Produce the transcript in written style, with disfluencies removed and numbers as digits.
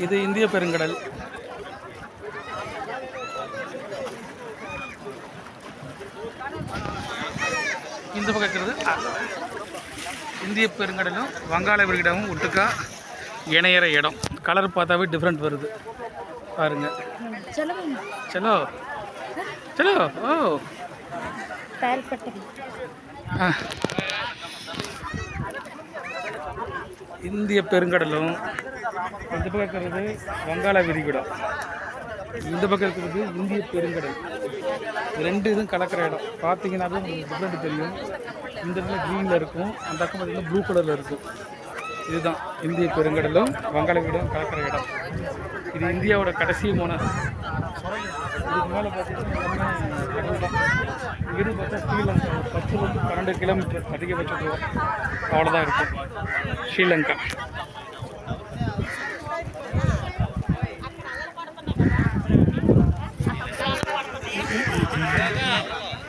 இது இந்திய பெருங்கடல். இந்த பக்கம் இருக்கிறது இந்திய பெருங்கடலும் வங்காள விரிகுடாவும் ஒட்டுக்கா இணையிற இடம். கலர் பார்த்தாவே டிஃப்ரெண்ட் வருது பாருங்க. சலோ சலோ ஓ இந்திய பெருங்கடலும் இந்த பக்கம் இருக்கிறது வங்காள விரிகுடா, இந்த பக்கம் இருக்கிறது இந்திய பெருங்கடல். ரெண்டு இதுவும் கலக்கிற இடம். பார்த்தீங்கன்னாவே உங்களுக்கு டிஃப்ரெண்ட் தெரியும். இந்த இடத்துல க்ரீனில் இருக்கும், அந்த பக்கம் பார்த்தீங்கன்னா ப்ளூ கலரில் இருக்கும். இதுதான் இந்திய பெருங்கடலும் வங்காள விரிகுடாவும் கலக்கிற இடம். இது இந்தியாவோட கடைசி முனை. இதுக்கு மேலே பார்த்தீங்கன்னா கடல் தான். இங்கிருந்து பார்த்தா ஸ்ரீலங்கா 10 to 12 கிலோமீட்டர் அதிகபட்ச தூரம், அவ்வளோதான் இருக்கும் ஸ்ரீலங்கா.